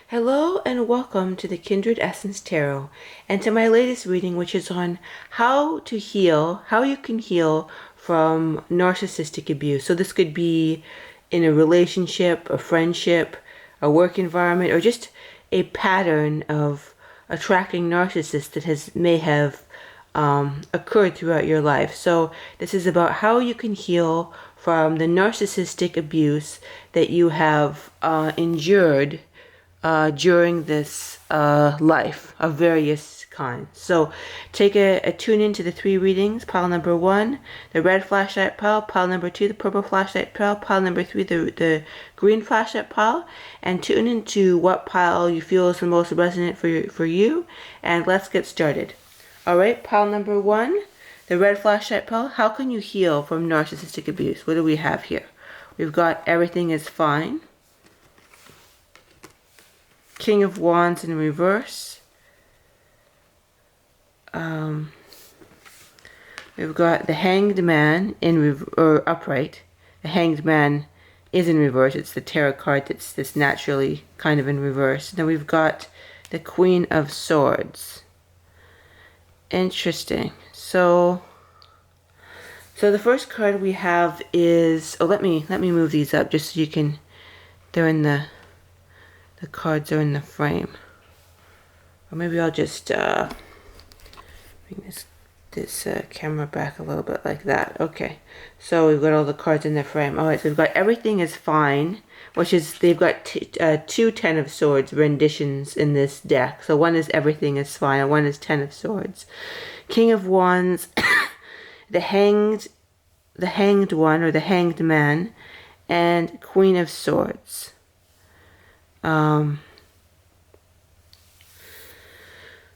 Hello and welcome to the Kindred Essence Tarot and to my latest reading, which is on how to heal, how you can heal from narcissistic abuse. So this could be in a relationship, a friendship, a work environment, or just a pattern of attracting narcissists that may have occurred throughout your life. So this is about how you can heal from the narcissistic abuse that you have endured during this life of various kinds. So take a tune into the three readings. Pile number 1, the red flashlight pile. Pile number 2, the purple flashlight pile. Pile number 3, the green flashlight pile. And tune into what pile you feel is the most resonant for you. And let's get started. Alright, pile number 1, the red flashlight pile. How can you heal from narcissistic abuse? What do we have here? We've got everything is fine. King of Wands in reverse. We've got the Hanged Man or upright. The Hanged Man is in reverse. It's the tarot card that's naturally kind of in reverse. Then we've got the Queen of Swords. Interesting. So the first card we have is, let me move these up just so you can, they're in the cards are in the frame. Or maybe I'll just bring this camera back a little bit like that. Okay, so we've got all the cards in the frame. Alright, so we've got everything is fine, which is, they've got two Ten of Swords renditions in this deck. So one is everything is fine, and one is Ten of Swords. King of Wands, the Hanged One, or the Hanged Man, and Queen of Swords.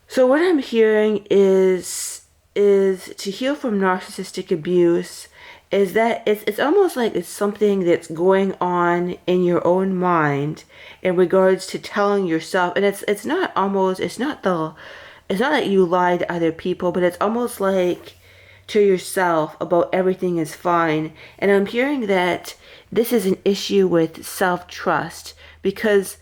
So what I'm hearing is to heal from narcissistic abuse is that it's almost like it's something that's going on in your own mind in regards to telling yourself, and it's not that you lie to other people, but it's almost like to yourself about everything is fine. And I'm hearing that this is an issue with self-trust, because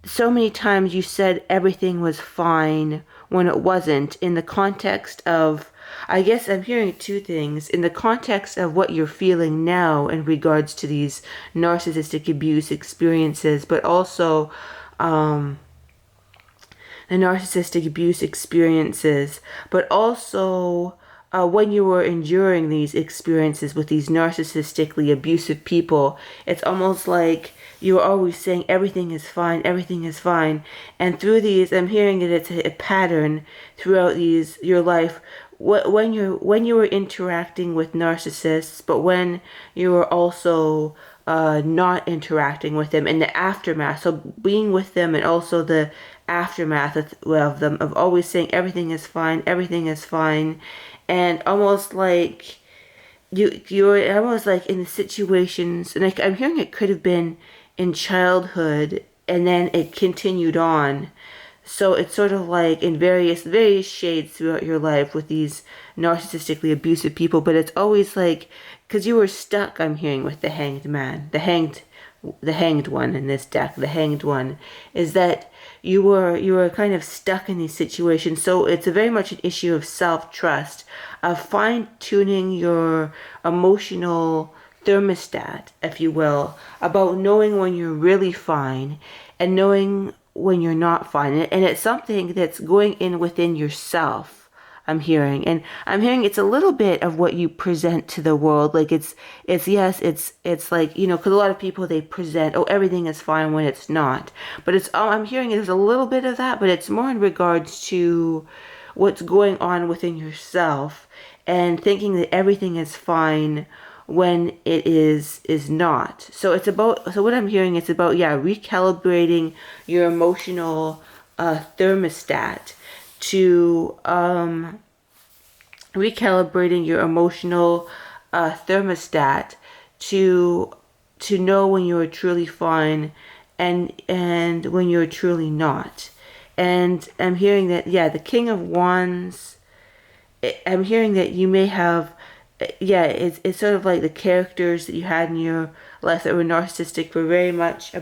so many times you said everything was fine when it wasn't, in the context of, I guess I'm hearing two things, in the context of what you're feeling now in regards to these narcissistic abuse experiences, but also the narcissistic abuse experiences, but also when you were enduring these experiences with these narcissistically abusive people. It's almost like you were always saying everything is fine, everything is fine. And through these, I'm hearing that it's a pattern throughout your life. When you were interacting with narcissists, but when you were also not interacting with them in the aftermath. So being with them and also the aftermath of them, of always saying everything is fine, everything is fine. And almost like you're almost like in the situations, and I'm hearing it could have been in childhood and then it continued on. So it's sort of like in various shades throughout your life with these narcissistically abusive people, but it's always like, because you were stuck, I'm hearing, with the Hanged Man, the hanged one in this deck. The Hanged One is that you were kind of stuck in these situations. So it's a very much an issue of self-trust, of fine-tuning your emotional thermostat, if you will, about knowing when you're really fine and knowing when you're not fine. And it's something that's going in within yourself, I'm hearing. And I'm hearing it's a little bit of what you present to the world. Like it's like, you know, because a lot of people, they present, oh, everything is fine, when it's not. But I'm hearing there's a little bit of that, but it's more in regards to what's going on within yourself and thinking that everything is fine when it is not. So what I'm hearing, it's about, recalibrating your emotional thermostat, to recalibrating your emotional thermostat to know when you're truly fine and when you're truly not. And I'm hearing that, the King of Wands, I'm hearing that you may have, it's sort of like the characters that you had in your life that were narcissistic were very much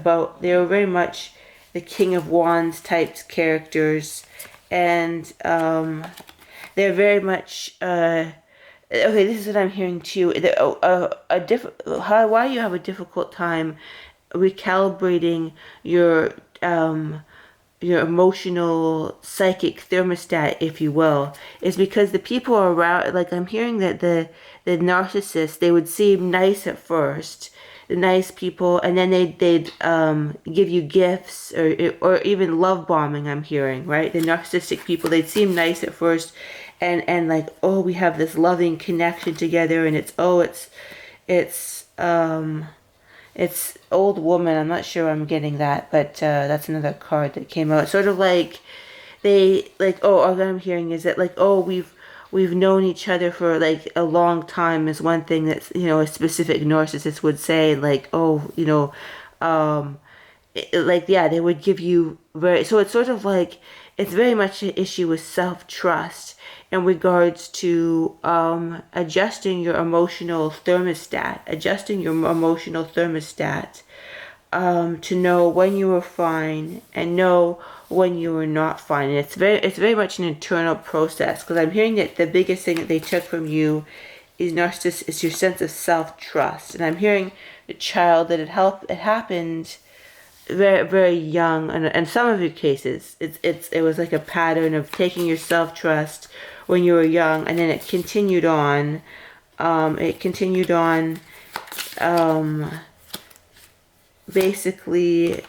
the King of Wands type characters, and they're very much okay, this is what I'm hearing too. Why you have a difficult time recalibrating your emotional psychic thermostat, if you will, is because the people around, like I'm hearing that the narcissists, they would seem nice at first, the nice people, and then they'd give you gifts, or even love bombing. I'm hearing, right? The narcissistic people, they'd seem nice at first, and like, oh, we have this loving connection together, and it's old woman. I'm not sure I'm getting that, but that's another card that came out. Sort of like they like, oh, all I'm hearing is that like, oh, we've known each other for like a long time is one thing that's, you know, a specific narcissist would say, like, oh, you know, like, yeah, they would give you so it's sort of like, it's very much an issue with self-trust in regards to adjusting your emotional thermostat, to know when you were fine and know when you were not fine. And it's very much an internal process, because I'm hearing that the biggest thing that they took from you is is your sense of self-trust. And I'm hearing the child that it happened very, very young, and some of your cases it was like a pattern of taking your self-trust when you were young, and then it continued on basically.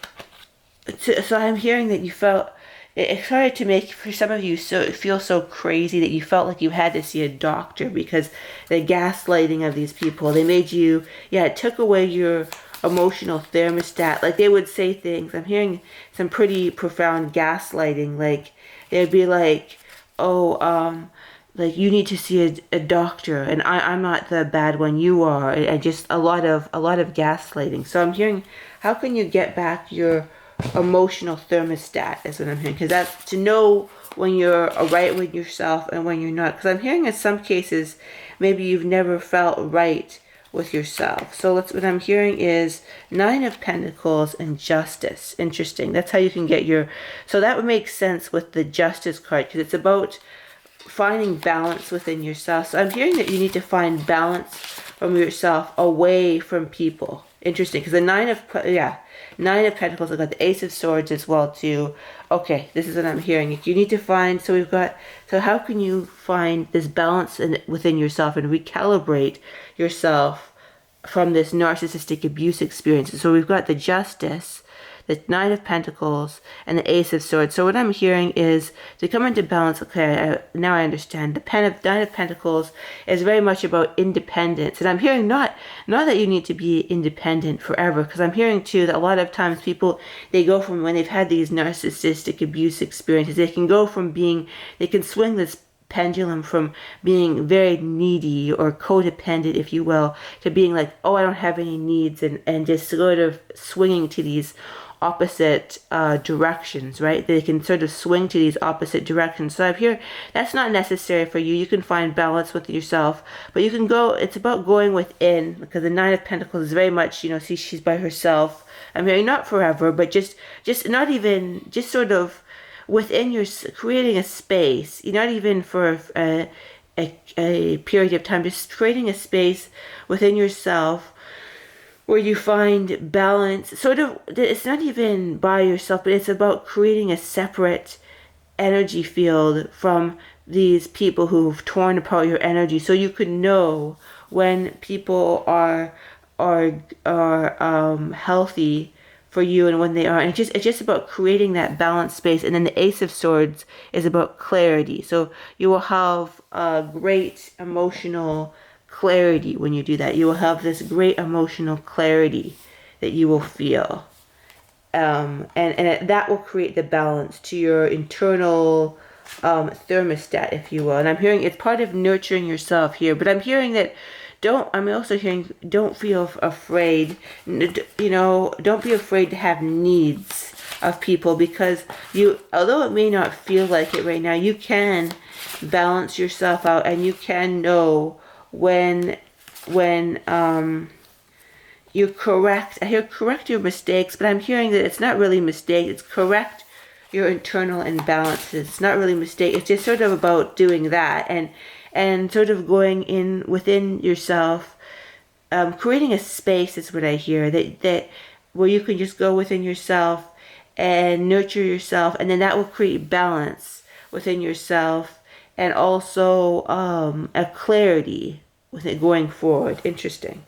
So I'm hearing that you felt it started to make, for some of you, feel so crazy that you felt like you had to see a doctor, because the gaslighting of these people, they made you, yeah, it took away your emotional thermostat. Like, they would say things, I'm hearing some pretty profound gaslighting, like they'd be like, oh, like, you need to see a doctor, and I'm not the bad one, you are, and just a lot of gaslighting. So I'm hearing, how can you get back your emotional thermostat, is what I'm hearing, because that's to know when you're right with yourself and when you're not. Because I'm hearing in some cases maybe you've never felt right with yourself. So what I'm hearing is 9 of Pentacles and Justice. Interesting. That's how you can get your, so that would make sense with the Justice card, because it's about finding balance within yourself. So I'm hearing that you need to find balance from yourself away from people. Interesting, because the 9 of Pentacles, I've got the Ace of Swords as well too. Okay, this is what I'm hearing. You need to find, so how can you find this balance within yourself and recalibrate yourself from this narcissistic abuse experience? So we've got the Justice, the 9 of Pentacles, and the Ace of Swords. So what I'm hearing is to come into balance. Okay, now I understand. The 9 of Pentacles is very much about independence. And I'm hearing not that you need to be independent forever, because I'm hearing too that a lot of times people, they go from, when they've had these narcissistic abuse experiences, they can swing this pendulum from being very needy or codependent, if you will, to being like, oh, I don't have any needs, and just sort of swinging to these opposite directions, right? They can sort of swing to these opposite directions. So I'm here, that's not necessary for you. You can find balance with yourself, but you can go, it's about going within, because the 9 of Pentacles is very much, you know, see, she's by herself. I mean, not forever, but just not even, just sort of within your, creating a space, not even for a period of time, just creating a space within yourself where you find balance. Sort of, it's not even by yourself, but it's about creating a separate energy field from these people who've torn apart your energy, so you can know when people are healthy for you and when they are. And it's just about creating that balanced space. And then the Ace of Swords is about clarity. So you will have great emotional clarity when you do that. You will have this great emotional clarity that you will feel. And that will create the balance to your internal thermostat, if you will. And I'm hearing it's part of nurturing yourself here. But I'm hearing that I'm also hearing, don't feel afraid, don't be afraid to have needs of people, because although it may not feel like it right now, you can balance yourself out, and you can know when you're correct. I hear correct your mistakes, but I'm hearing that it's not really mistakes. It's correct your internal imbalances. It's not really mistake. It's just sort of about doing that and sort of going in within yourself, creating a space is what I hear, that where you can just go within yourself and nurture yourself, and then that will create balance within yourself, and also a clarity with it going forward. Interesting.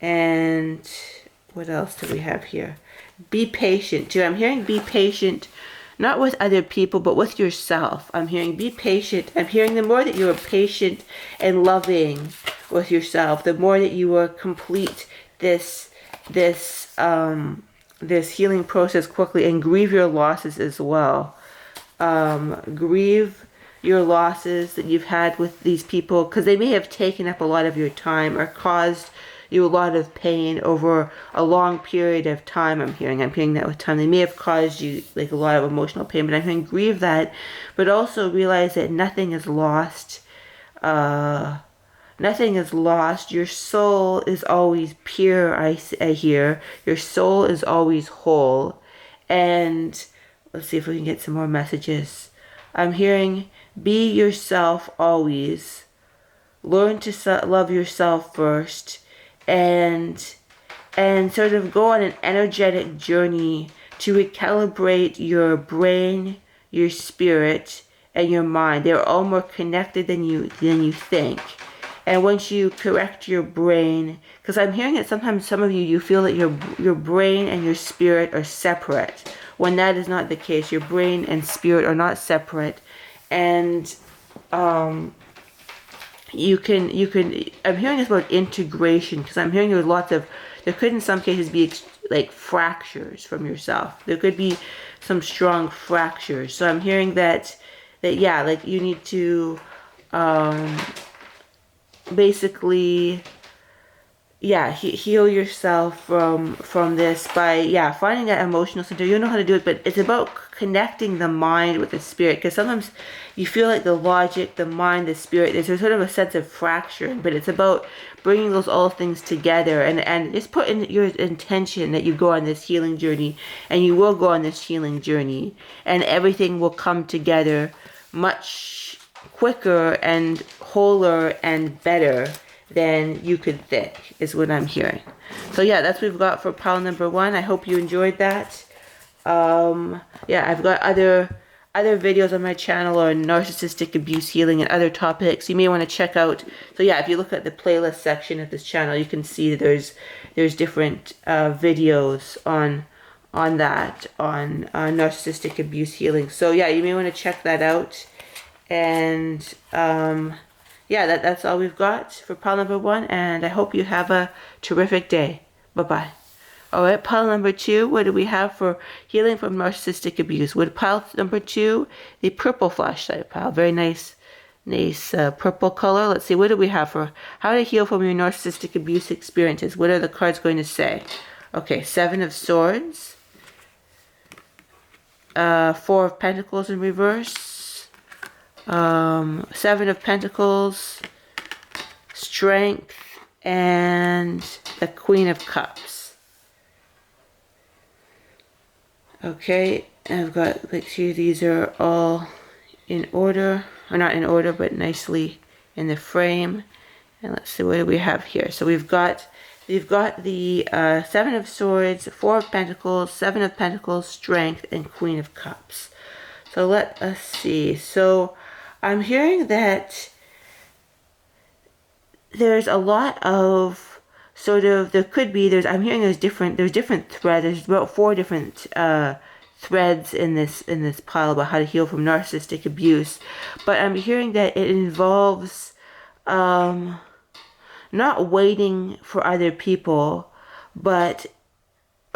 And what else do we have here? Be patient too. I'm hearing be patient, not with other people, but with yourself. I'm hearing be patient. I'm hearing the more that you are patient and loving with yourself, the more that you will complete this healing process quickly, and grieve your losses as well. Grieve your losses that you've had with these people, because they may have taken up a lot of your time or caused you a lot of pain over a long period of time. I'm hearing that with time. They may have caused you like a lot of emotional pain, but I'm hearing grieve that, but also realize that nothing is lost. Nothing is lost. Your soul is always pure, I hear. Your soul is always whole. And let's see if we can get some more messages. I'm hearing be yourself always. Learn to love yourself first. And sort of go on an energetic journey to recalibrate your brain, your spirit, and your mind. They're all more connected than you think. And once you correct your brain, because I'm hearing that sometimes some of you feel that your brain and your spirit are separate, when that is not the case. Your brain and spirit are not separate. And you can I'm hearing this about integration, because I'm hearing there could in some cases be like fractures from yourself. There could be some strong fractures. So I'm hearing that yeah, like you need to basically, yeah, heal yourself from this by finding that emotional center. You know how to do it, but it's about connecting the mind with the spirit, because sometimes you feel like the logic, the mind, the spirit, there's sort of a sense of fracturing, but it's about bringing those all things together, and just put in your intention that you go on this healing journey, and you will go on this healing journey, and everything will come together much quicker and wholer and better than you could think, is what I'm hearing. So yeah, that's what we've got for pile number 1. I hope you enjoyed that. Yeah, I've got other videos on my channel on narcissistic abuse healing and other topics you may want to check out. So yeah, if you look at the playlist section of this channel, you can see there's different videos on narcissistic abuse healing. So yeah, you may want to check that out. And yeah, that's all we've got for pile number 1, and I hope you have a terrific day. Bye-bye. All right, pile number 2, what do we have for healing from narcissistic abuse? With pile number 2, the purple flashlight pile. Very nice purple color. Let's see, what do we have for how to heal from your narcissistic abuse experiences? What are the cards going to say? Okay, 7 of Swords, 4 of Pentacles in reverse, 7 of Pentacles, Strength, and the Queen of Cups. Okay, I've got, like, see, these are all in order, or not in order, but nicely in the frame. And let's see, what do we have here? So we've got the 7 of Swords, 4 of Pentacles, 7 of Pentacles, Strength, and Queen of Cups. So let us see. So I'm hearing that there's a lot of sort of, I'm hearing there's different threads. There's about 4 different threads in this pile about how to heal from narcissistic abuse. But I'm hearing that it involves not waiting for other people, but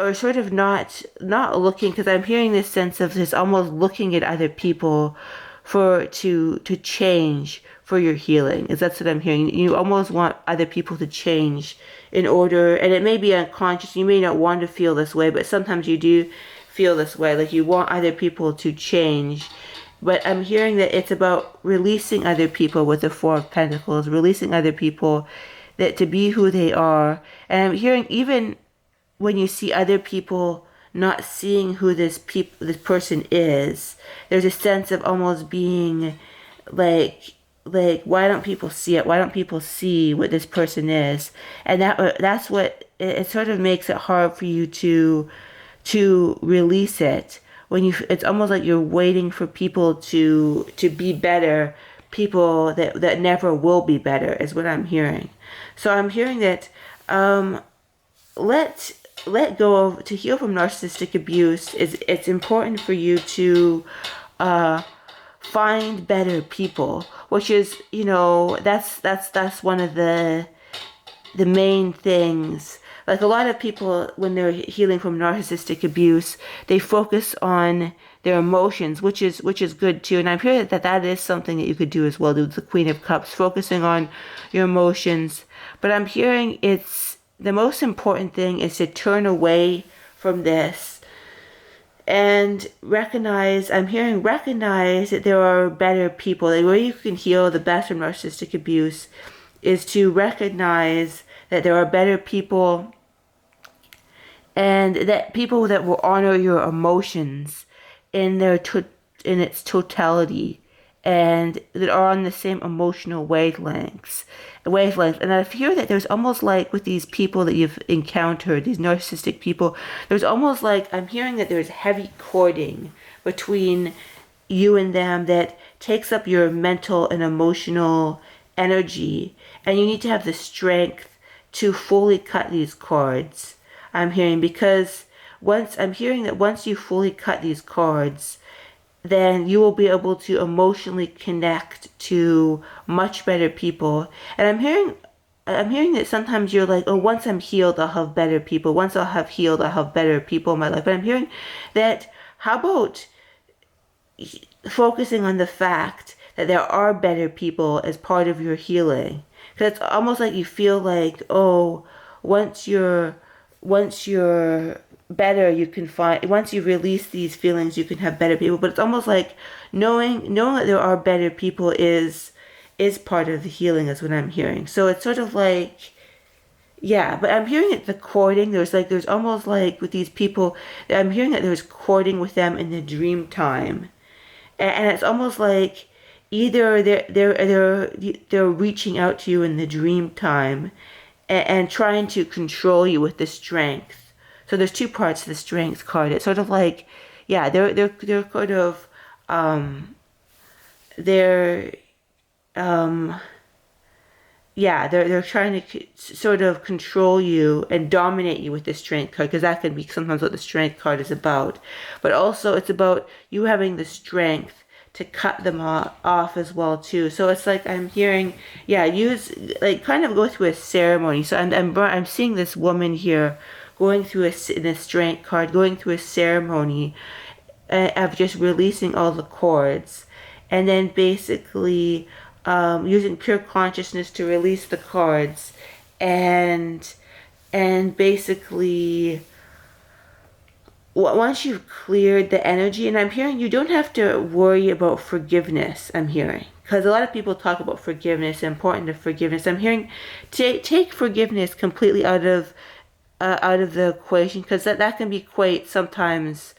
or sort of not looking, because I'm hearing this sense of just almost looking at other people to change for your healing. That's what I'm hearing. You almost want other people to change in order, and it may be unconscious. You may not want to feel this way, but sometimes you do feel this way, like you want other people to change. But I'm hearing that it's about releasing other people with the 4 of Pentacles, releasing other people that to be who they are. And I'm hearing even when you see other people not seeing who this person is, there's a sense of almost being like why don't people see it? Why don't people see what this person is? And that's what it sort of makes it hard for you to release it. When you, it's almost like you're waiting for people to be better, people that never will be better is what I'm hearing. So I'm hearing that let go of, to heal from narcissistic abuse is, it's important for you to find better people, which is, you know, that's one of the main things. Like a lot of people, when they're healing from narcissistic abuse, they focus on their emotions, which is good too. And I'm hearing that is something that you could do as well. Do the Queen of Cups, focusing on your emotions. But I'm hearing it's the most important thing is to turn away from this and recognize, I'm hearing recognize that there are better people. The way you can heal the best from narcissistic abuse is to recognize that there are better people, and that people that will honor your emotions in in its totality, and that are on the same emotional wavelengths. And I fear that there's almost like with these people that you've encountered, these narcissistic people, there's almost like, I'm hearing that there's heavy cording between you and them that takes up your mental and emotional energy, and you need to have the strength to fully cut these cords. I'm hearing, because I'm hearing that once you fully cut these cords, then you will be able to emotionally connect to much better people. And I'm hearing that sometimes you're like, oh, once I'm healed, I'll have better people. Once I'll have healed, I'll have better people in my life. But I'm hearing that, how about focusing on the fact that there are better people as part of your healing? Because it's almost like you feel like, oh, once you're better, you can find, once you release these feelings, you can have better people. But it's almost like knowing that there are better people is part of the healing, is what I'm hearing. So it's sort of like, yeah, but I'm hearing it, the courting, there's almost like with these people, I'm hearing that there's courting with them in the dream time. And it's almost like either they're reaching out to you in the dream time and trying to control you with the strength. So there's two parts to the strength card. It's sort of like, yeah, they're kind of they're trying to sort of control you and dominate you with the strength card, because that can be sometimes what the strength card is about. But also it's about you having the strength to cut them off as well too. So it's like I'm hearing, yeah, use, like, kind of go through a ceremony. So I'm seeing this woman here going through in the strength card, going through a ceremony of just releasing all the cords, and then basically using pure consciousness to release the cords, and basically once you've cleared the energy, and I'm hearing you don't have to worry about forgiveness, I'm hearing, because a lot of people talk about forgiveness, important of forgiveness. I'm hearing take forgiveness completely out of the equation, because that can be quite sometimes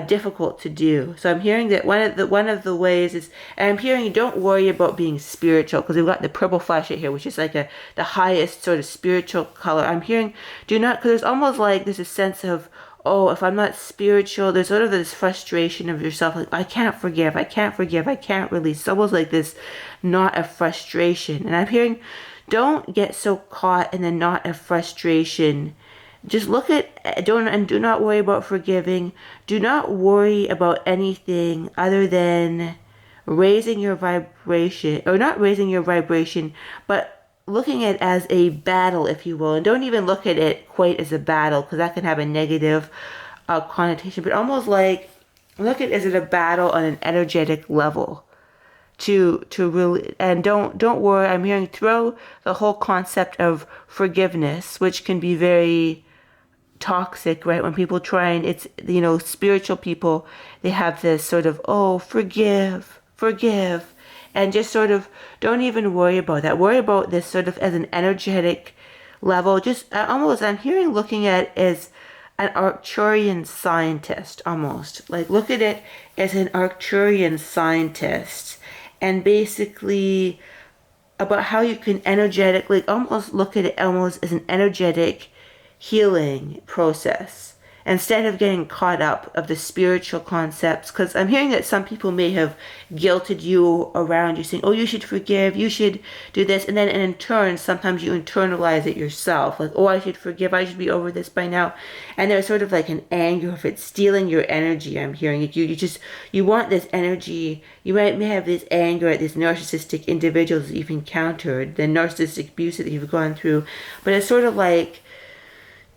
difficult to do. So I'm hearing that one of the ways is, and I'm hearing, don't worry about being spiritual, because we've got the purple flashlight here, which is like the highest sort of spiritual color. I'm hearing, do not, because there's almost like there's a sense of, oh, if I'm not spiritual, there's sort of this frustration of yourself, like, I can't forgive, I can't release. It's almost like this knot of frustration. And I'm hearing, don't get so caught in the knot of frustration. Just look at, do not worry about forgiving. Do not worry about anything other than raising your vibration, or not raising your vibration, but looking at it as a battle, if you will. And don't even look at it quite as a battle, because that can have a negative connotation, but almost like look at it as a battle on an energetic level. To really, and don't worry, I'm hearing, throw the whole concept of forgiveness, which can be very toxic, right? When people try, and it's, you know, spiritual people, they have this sort of, oh, forgive, and just sort of don't even worry about that. Worry about this sort of as an energetic level. Just almost, I'm hearing, looking at as an Arcturian scientist, almost. Like, look at it as an Arcturian scientist. And basically about how you can energetically, almost look at it almost as an energetic healing process, instead of getting caught up of the spiritual concepts. Because I'm hearing that some people may have guilted you around you, saying, oh, you should forgive, you should do this, and then in turn sometimes you internalize it yourself, like, oh, I should forgive, I should be over this by now. And there's sort of like an anger if it's stealing your energy. I'm hearing it. You want this energy. You may have this anger at these narcissistic individuals that you've encountered, the narcissistic abuse that you've gone through, but it's sort of like,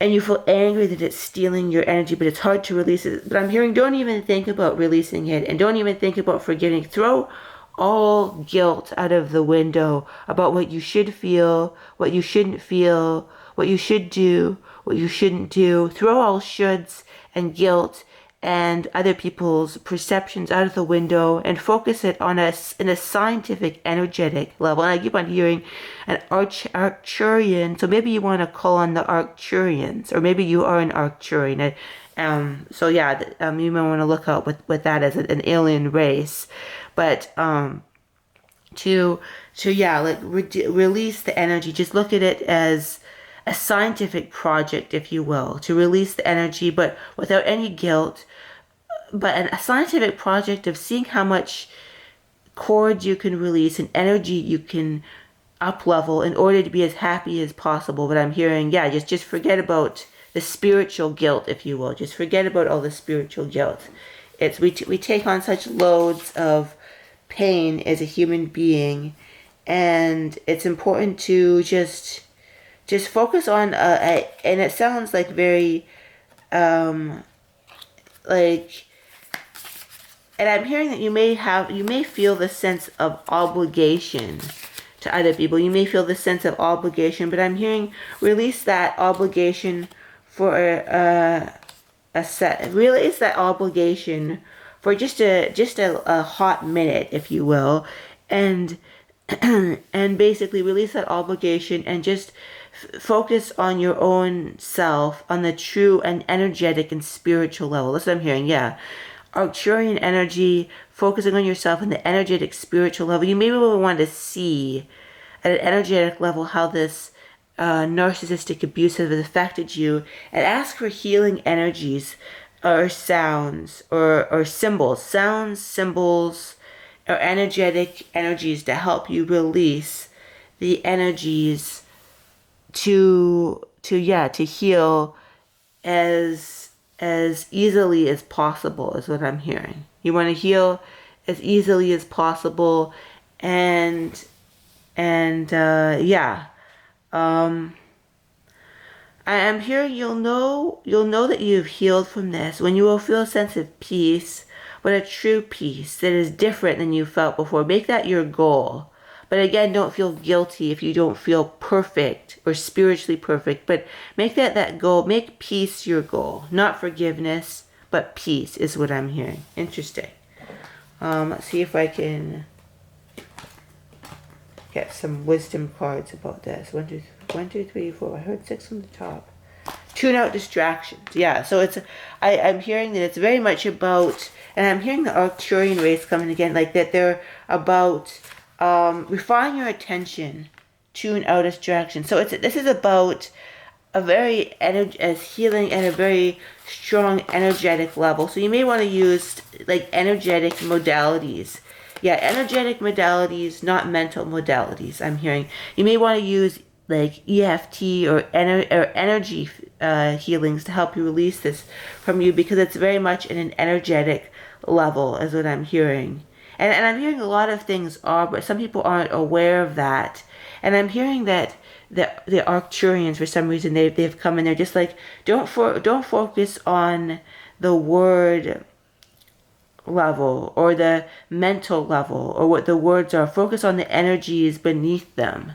and you feel angry that it's stealing your energy, but it's hard to release it. But I'm hearing, don't even think about releasing it, and don't even think about forgiving. Throw all guilt out of the window about what you should feel, what you shouldn't feel, what you should do, what you shouldn't do. Throw all shoulds and guilt and other people's perceptions out of the window, and focus it on in a scientific, energetic level. And I keep on hearing an Arcturian, so maybe you want to call on the Arcturians, or maybe you are an Arcturian. So yeah, you might want to look out with that as an alien race. But release the energy. Just look at it as a scientific project, if you will, to release the energy, but without any guilt. But a scientific project of seeing how much cords you can release and energy you can up level in order to be as happy as possible. But I'm hearing, yeah, just forget about the spiritual guilt, if you will. Just forget about all the spiritual guilt. We take on such loads of pain as a human being, and it's important to just focus on and it sounds like very like, and I'm hearing that you may feel the sense of obligation to other people. You may feel the sense of obligation, but I'm hearing, release that obligation for release that obligation for just a hot minute, if you will, and and basically release that obligation and just focus on your own self, on the true and energetic and spiritual level. That's what I'm hearing, yeah. Arcturian energy, focusing on yourself on the energetic spiritual level. You maybe will want to see at an energetic level how this narcissistic abuse has affected you, and ask for healing energies or sounds or symbols, or energetic energies to help you release the energies to heal as easily as possible, is what I'm hearing. You want to heal as easily as possible, and I am hearing you'll know that you've healed from this when you will feel a sense of peace, but a true peace that is different than you felt before. Make that your goal. But again, don't feel guilty if you don't feel perfect or spiritually perfect. But make that goal. Make peace your goal. Not forgiveness, but peace is what I'm hearing. Interesting. Let's see if I can get some wisdom cards about this. 1, 2, 3, 4. I heard 6 from the top. Tune out distractions. Yeah, so I'm hearing that it's very much about, and I'm hearing the Arcturian race coming again, like that they're about refine your attention, tune out distraction. So this is about a very healing at a very strong energetic level. So you may want to use like energetic modalities. Yeah, energetic modalities, not mental modalities. I'm hearing you may want to use like EFT or energy healings to help you release this from you, because it's very much in an energetic level, is what I'm hearing. And I'm hearing a lot of things are, but some people aren't aware of that. And I'm hearing that the Arcturians, for some reason, they've come in there just like, don't focus on the word level or the mental level or what the words are. Focus on the energies beneath them.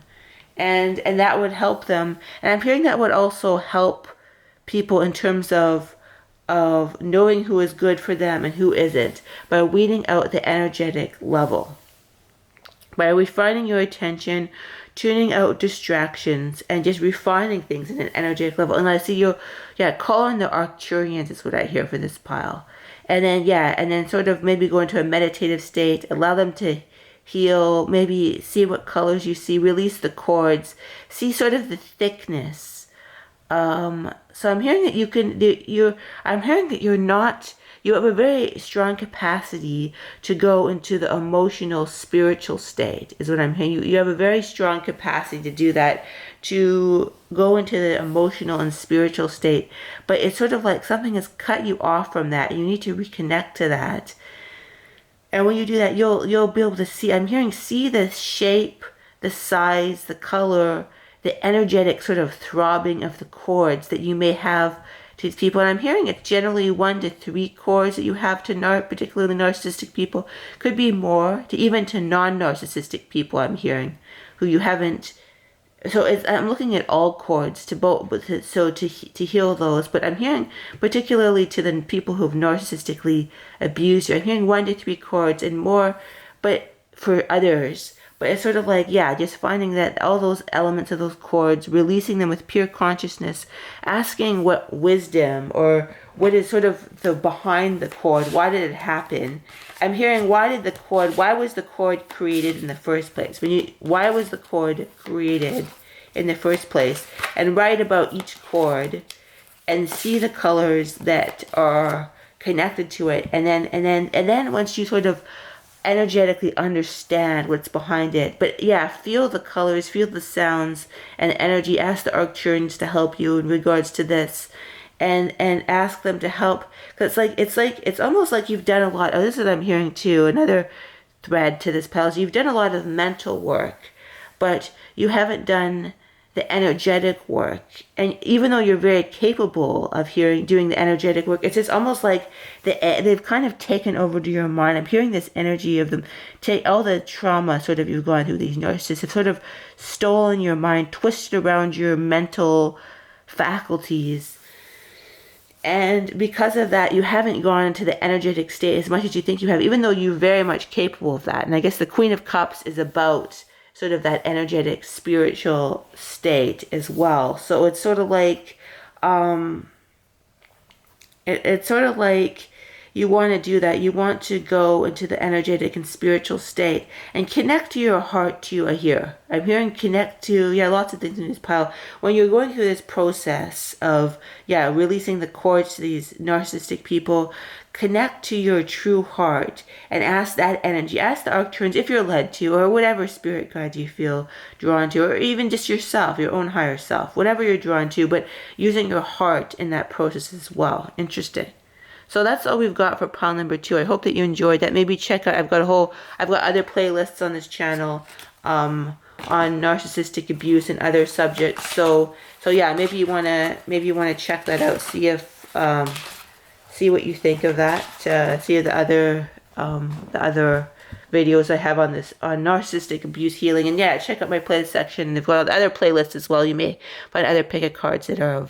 And that would help them. And I'm hearing that would also help people in terms of knowing who is good for them and who isn't, by weeding out the energetic level. by refining your attention, tuning out distractions, and just refining things in an energetic level. And I see you, calling the Arcturians is what I hear for this pile. And then sort of maybe go into a meditative state, allow them to heal, maybe see what colors you see, release the cords, see sort of the thickness. So I'm hearing that I'm hearing that you have a very strong capacity to go into the emotional, spiritual state, is what I'm hearing. You have a very strong capacity to do that, to go into the emotional and spiritual state. But it's sort of like something has cut you off from that. You need to reconnect to that. And when you do that, you'll be able to see, I'm hearing, see the shape, the size, the color, the energetic sort of throbbing of the chords that you may have to these people. And I'm hearing it's generally 1 to 3 chords that you have to particularly narcissistic people. Could be more, to even to non-narcissistic people, I'm hearing, who you haven't. So I'm looking at all chords to both, to heal those. But I'm hearing particularly to the people who've narcissistically abused you. I'm hearing 1 to 3 chords and more, but for others. But it's sort of like, just finding that all those elements of those chords, releasing them with pure consciousness, asking what wisdom or what is sort of the behind the chord, why did it happen? I'm hearing, why was the chord created in the first place? Why was the chord created in the first place? And write about each chord and see the colors that are connected to it. And then once you sort of energetically understand what's behind it, but feel the colors, feel the sounds and energy. Ask the Arcturians to help you in regards to this, and ask them to help, because it's almost like you've done a lot. This is what I'm hearing too, another thread to this palace. You've done a lot of mental work, but you haven't done the energetic work. And even though you're very capable of doing the energetic work, it's just almost like they've kind of taken over to your mind. I'm hearing this energy of them take all the trauma sort of you've gone through. These narcissists have sort of stolen your mind, twisted around your mental faculties. And because of that, you haven't gone into the energetic state as much as you think you have, even though you're very much capable of that. And I guess the Queen of Cups is about sort of that energetic spiritual state as well. So it's sort of like it's sort of like you want to do that. You want to go into the energetic and spiritual state and connect to your heart too. I'm hearing connect to, lots of things in this pile. When you're going through this process of, releasing the cords to these narcissistic people, connect to your true heart and ask that energy. Ask the Arcturians if you're led to, or whatever spirit guide you feel drawn to, or even just yourself, your own higher self, whatever you're drawn to, but using your heart in that process as well. Interesting. So that's all we've got for pile number 2. I hope that you enjoyed that. Maybe check out, I've got other playlists on this channel on narcissistic abuse and other subjects. So maybe you wanna check that out. See if see what you think of that. See the other videos I have on narcissistic abuse healing. And check out my playlist section. They've got other playlists as well. You may find other pick of cards that are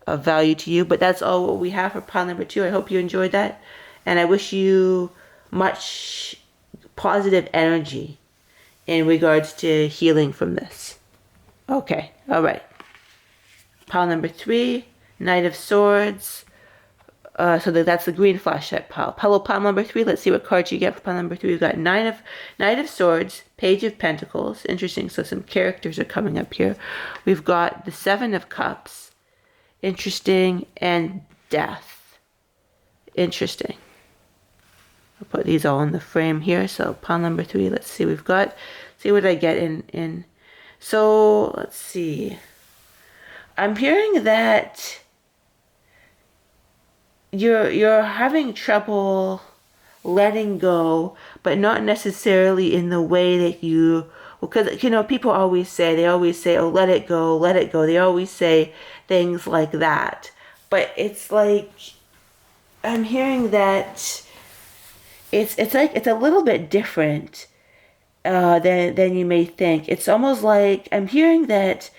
of value to you. But that's all what we have for pile number 2. I hope you enjoyed that, and I wish you much positive energy in regards to healing from this. Okay, all right. Pile number 3, Knight of Swords. So that's the green flashlight pile. Pile number 3. Let's see what cards you get for pile number 3. We've got Knight of Swords, Page of Pentacles. Interesting. So some characters are coming up here. We've got the 7 of Cups. Interesting. And Death. Interesting. I'll put these all in the frame here. So pile number 3. Let's see. See what I get in. So let's see. I'm hearing that you're having trouble letting go, but not necessarily in the way that because people always say, oh, let it go. They always say things like that. But it's like, I'm hearing that it's like it's a little bit different than you may think. It's almost like I'm hearing that.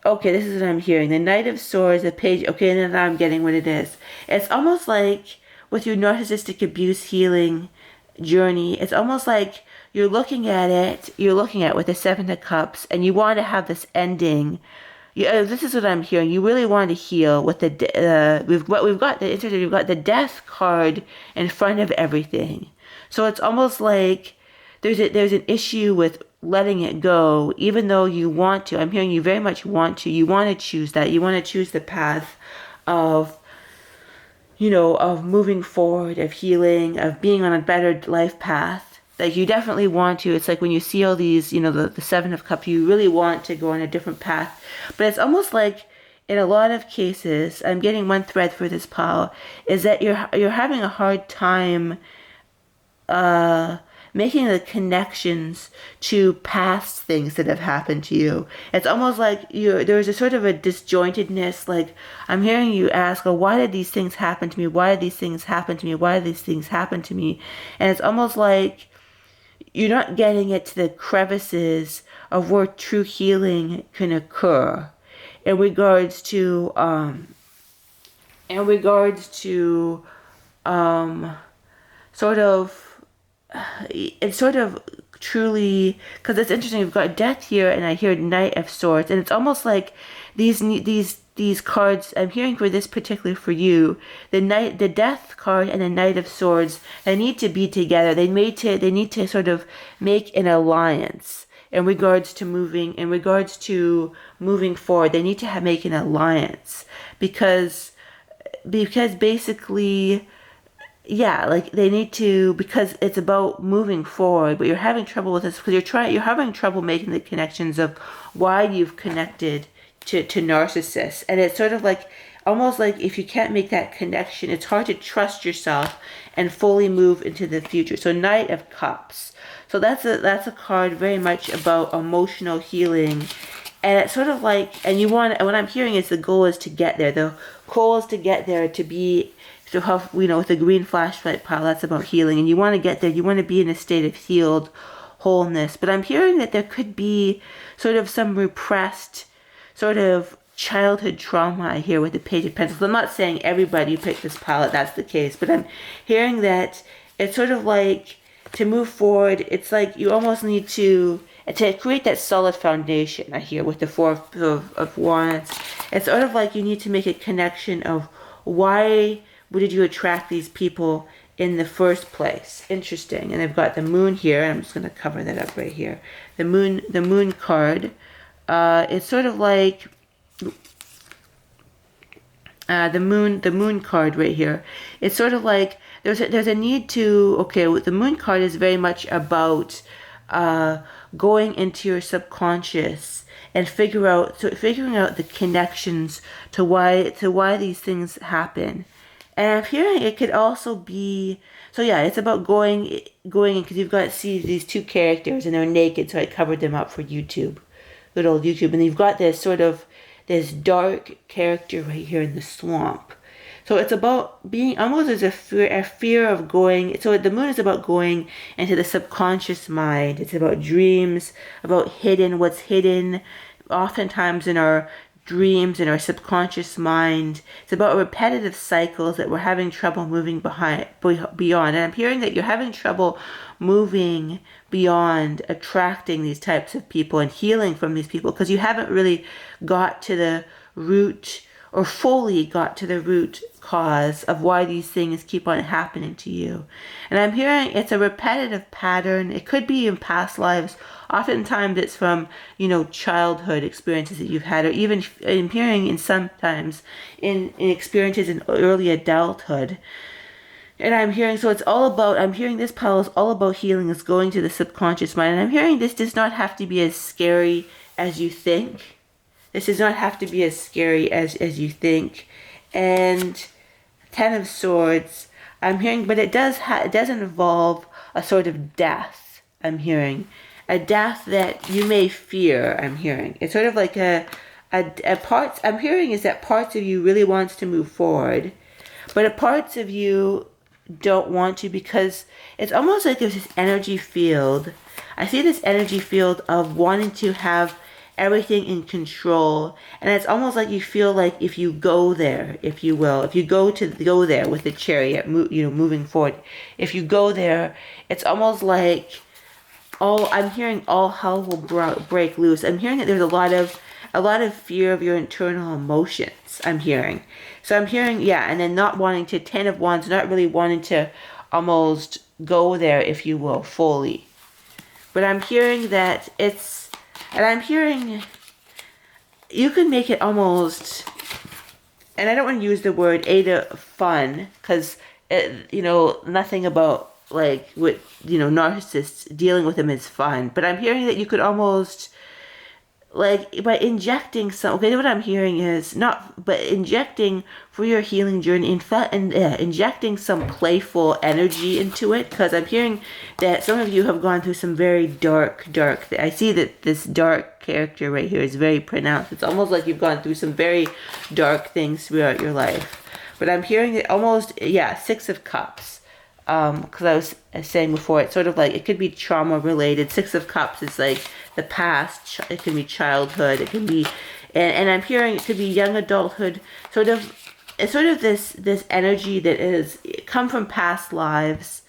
Okay, this is what I'm hearing. The Knight of Swords, the Page. Okay, and then I'm getting what it is. It's almost like with your narcissistic abuse healing journey, it's almost like you're looking at it with the Seven of Cups, and you want to have this ending. This is what I'm hearing. You really want to heal with the we've got the Death card in front of everything. So it's almost like there's an issue with letting it go, even though you want to. I'm hearing you very much want to. You want to choose that. You want to choose the path of, of moving forward, of healing, of being on a better life path. Like, you definitely want to. It's like when you see all these, the Seven of Cups, you really want to go on a different path. But it's almost like, in a lot of cases, I'm getting one thread for this pile, is that you're having a hard time making the connections to past things that have happened to you. It's almost like there's a sort of a disjointedness. Like, I'm hearing you ask, oh, why did these things happen to me? Why did these things happen to me? Why did these things happen to me? And it's almost like you're not getting it to the crevices of where true healing can occur in regards to sort of truly, because it's interesting. We've got Death here, and I hear Knight of Swords, and it's almost like these cards I'm hearing for this particular for you, the Death card and the Knight of Swords, they need to be together. They need to sort of make an alliance in regards to moving forward. They need to make an alliance because basically, yeah, like they need to, because it's about moving forward. But you're having trouble with this because you're having trouble making the connections of why you've connected to narcissists. And it's sort of like, almost like, if you can't make that connection, it's hard to trust yourself and fully move into the future. So Knight of Cups. So that's a card very much about emotional healing. And it's sort of like, and what I'm hearing is the goal is to get there. The goal is to get there, to have, with the green flashlight pile, that's about healing. And you want to get there. You want to be in a state of healed wholeness. But I'm hearing that there could be sort of some repressed sort of childhood trauma I hear with the Page of Pentacles. I'm not saying everybody who picked this palette that's the case, but I'm hearing that it's sort of like, to move forward, it's like you almost need to create that solid foundation, I hear, with the Four of Wands. It's sort of like you need to make a connection of why did you attract these people in the first place. Interesting. And I've got the Moon here. I'm just going to cover that up right here. The Moon card. It's sort of like the Moon card right here. It's sort of like there's a need to, okay, the Moon card is very much about going into your subconscious and figuring out the connections to why these things happen. And I'm hearing it could also be, so yeah, it's about going in, because you've got, see these two characters and they're naked, so I covered them up for YouTube, good old YouTube. And you've got this dark character right here in the swamp. So it's about being, almost as a fear of going, so the Moon is about going into the subconscious mind. It's about dreams, about what's hidden, oftentimes in our dreams, in our subconscious mind. It's about repetitive cycles that we're having trouble moving beyond. And I'm hearing that you're having trouble moving beyond attracting these types of people and healing from these people because you haven't really got to the root, or fully got to the root cause of why these things keep on happening to you. And I'm hearing it's a repetitive pattern. It could be in past lives. Oftentimes it's from, childhood experiences that you've had, or even I'm hearing sometimes in experiences in early adulthood. And I'm hearing, I'm hearing this pile is all about healing, is going to the subconscious mind. And I'm hearing this does not have to be as scary as you think. This does not have to be as scary as you think. And Ten of Swords, I'm hearing, but it doesn't involve a sort of death, I'm hearing. A death that you may fear, I'm hearing. It's sort of like a parts, I'm hearing is that parts of you really wants to move forward, but parts of you don't want to, because it's almost like there's this energy field. I see this energy field of wanting to have everything in control, and it's almost like you feel like if you go there, if you will, if you go there with the chariot, moving forward, if you go there, it's almost like I'm hearing all hell will break loose. I'm hearing that there's a lot of fear of your internal emotions. I'm hearing. So I'm hearing, yeah, and then not wanting to, 10 of Wands, not really wanting to almost go there, if you will, fully. But I'm hearing that and I'm hearing, you can make it almost, and I don't want to use the word fun, because, nothing about, like, with, narcissists, dealing with them is fun. But I'm hearing that you could almost, like, by injecting some, okay, what I'm hearing is but injecting for your healing journey, injecting some playful energy into it, because I'm hearing that some of you have gone through some very dark, I see that this dark character right here is very pronounced. It's almost like you've gone through some very dark things throughout your life. But I'm hearing it almost, yeah, 6 of Cups. Because I was saying before, it's sort of like, it could be trauma related. 6 of Cups is like the past. It can be childhood. It can be, and I'm hearing it could be young adulthood. It's sort of this energy that is come from past lives,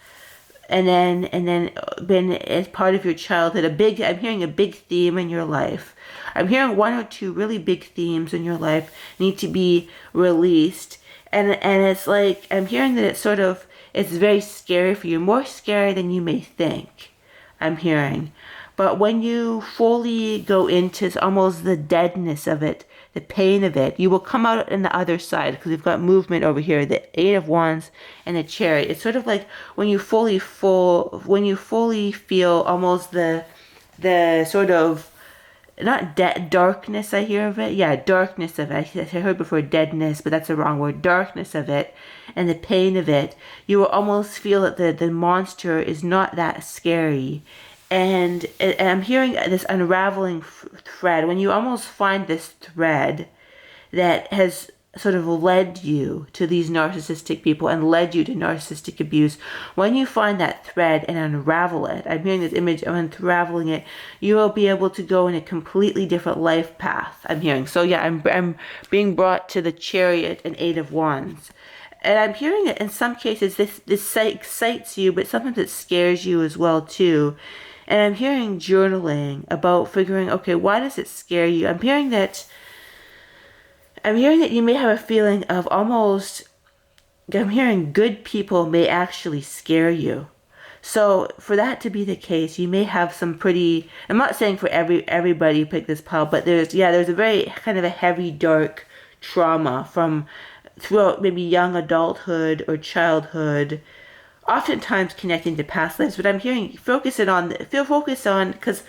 and then been as part of your childhood. I'm hearing a big theme in your life. I'm hearing 1 or 2 really big themes in your life need to be released, and it's like, I'm hearing that it's very scary for you, more scary than you may think, I'm hearing. But when you fully go into almost the deadness of it, the pain of it, you will come out on the other side, because we've got movement over here, the 8 of Wands and the Chariot. It's sort of like when you fully feel almost the sort of, not darkness, I hear of it. Yeah, darkness of it. I heard before deadness, but that's the wrong word. Darkness of it and the pain of it. You will almost feel that the monster is not that scary. And I'm hearing this unraveling thread. When you almost find this thread that has sort of led you to these narcissistic people and led you to narcissistic abuse, when you find that thread and unravel it, I'm hearing this image of unraveling it, you will be able to go in a completely different life path, I'm hearing. So yeah, I'm being brought to the Chariot and 8 of Wands. And I'm hearing that in some cases this excites you, but sometimes it scares you as well too. And I'm hearing journaling about figuring, okay, why does it scare you? I'm hearing that you may have a feeling of almost, I'm hearing good people may actually scare you. So for that to be the case, you may have some pretty, I'm not saying for everybody pick this pile, but there's a very kind of a heavy, dark trauma from throughout maybe young adulthood or childhood, oftentimes connecting to past lives. But I'm hearing, focus on, because,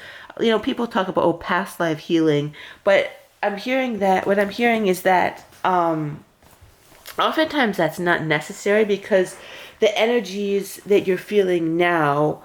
people talk about, past life healing, but I'm hearing that, what I'm hearing is that, oftentimes that's not necessary, because the energies that you're feeling now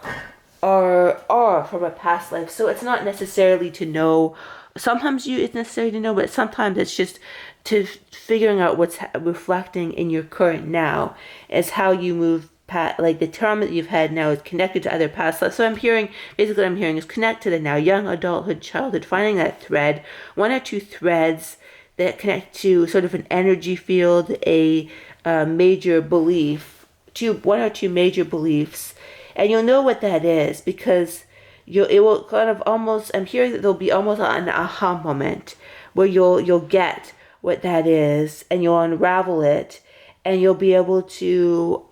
are from a past life. So it's not necessarily to know. Sometimes it's necessary to know, but sometimes it's just to figuring out what's reflecting in your current now is how you move past, like the trauma that you've had now is connected to other past lives. So I'm hearing, basically what I'm hearing is connect to the now, young adulthood, childhood, finding that thread, 1 or 2 threads that connect to sort of an energy field, a major belief, 1 or 2 major beliefs, and you'll know what that is, because it will kind of almost, I'm hearing that there'll be almost an aha moment where you'll get what that is, and you'll unravel it, and you'll be able to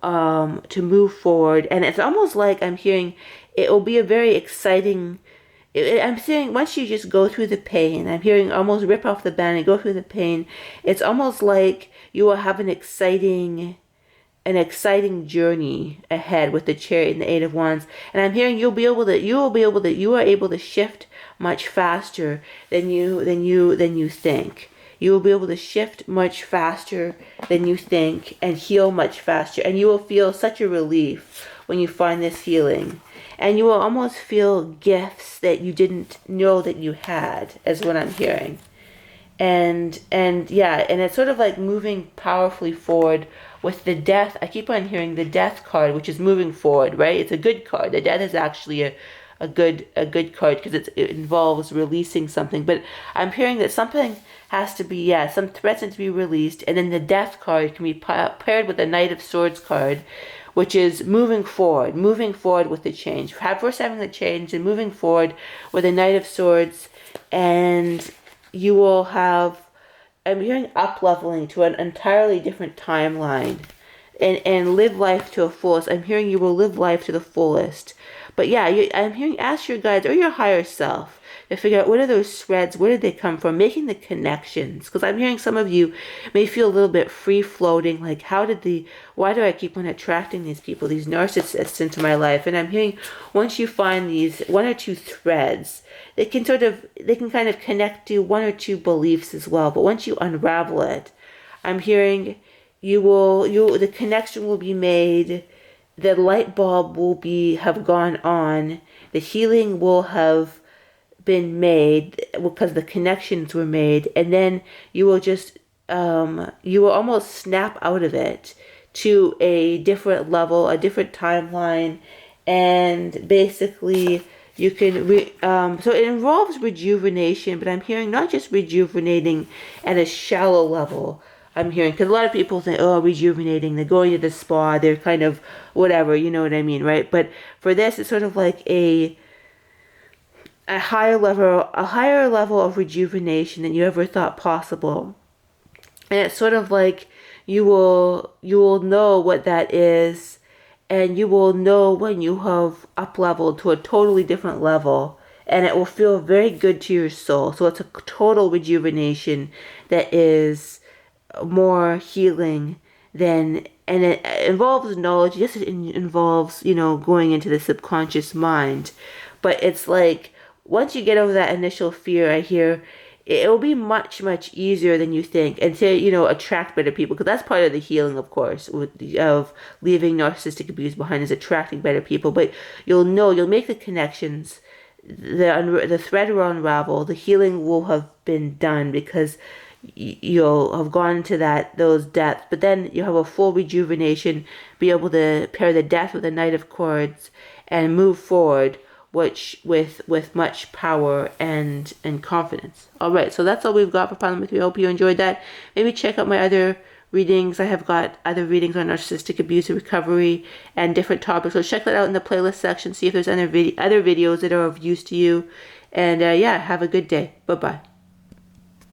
move forward. And it's almost like I'm hearing it will be a very exciting, I'm saying once you just go through the pain, I'm hearing almost rip off the band and go through the pain, it's almost like you will have an exciting journey ahead with the Chariot and the 8 of Wands. And I'm hearing you are able to shift much faster than you think. You will be able to shift much faster than you think and heal much faster. And you will feel such a relief when you find this healing. And you will almost feel gifts that you didn't know that you had, is what I'm hearing. And it's sort of like moving powerfully forward with the Death. I keep on hearing the Death card, which is moving forward, right? It's a good card. The Death is actually a good card, because it involves releasing something. But I'm hearing that something has to be, some threats need to be released, and then the Death card can be paired with the Knight of Swords card, which is moving forward with the change. First having the change and moving forward with the Knight of Swords, and you will have, I'm hearing up-leveling to an entirely different timeline, and live life to a fullest. I'm hearing you will live life to the fullest. But yeah, I'm hearing ask your guides or your higher self to figure out what are those threads, where did they come from, making the connections. Because I'm hearing some of you may feel a little bit free-floating, like why do I keep on attracting these people, these narcissists into my life? And I'm hearing once you find these one or two threads, they can kind of connect to one or two beliefs as well. But once you unravel it, I'm hearing the connection will be made, the light bulb will have gone on, the healing will have been made because the connections were made, and then you will just you will almost snap out of it to a different level, a different timeline, and basically you can so it involves rejuvenation, but I'm hearing not just rejuvenating at a shallow level. I'm hearing, because a lot of people think, oh, rejuvenating, they're going to the spa, they're kind of whatever, you know what I mean, right? But for this, it's sort of like a higher level of rejuvenation than you ever thought possible. And it's sort of like you will know what that is, and you will know when you have up-leveled to a totally different level, and it will feel very good to your soul. So it's a total rejuvenation that is more healing and it involves knowledge. Yes, it involves, going into the subconscious mind, but it's like once you get over that initial fear, I hear it will be much, much easier than you think, and to, attract better people, because that's part of the healing, of course, of leaving narcissistic abuse behind, is attracting better people. But you'll make the connections, the thread will unravel, the healing will have been done, because you'll have gone into those depths, but then you have a full rejuvenation, be able to pair the death with the Knight of Swords and move forward, which with much power and confidence. All right, so that's all we've got for Parliament 3. I hope you enjoyed that. Maybe check out my other readings. I have got other readings on narcissistic abuse and recovery and different topics, so check that out in the playlist section, see if there's other videos that are of use to you. And yeah, have a good day. Bye-bye.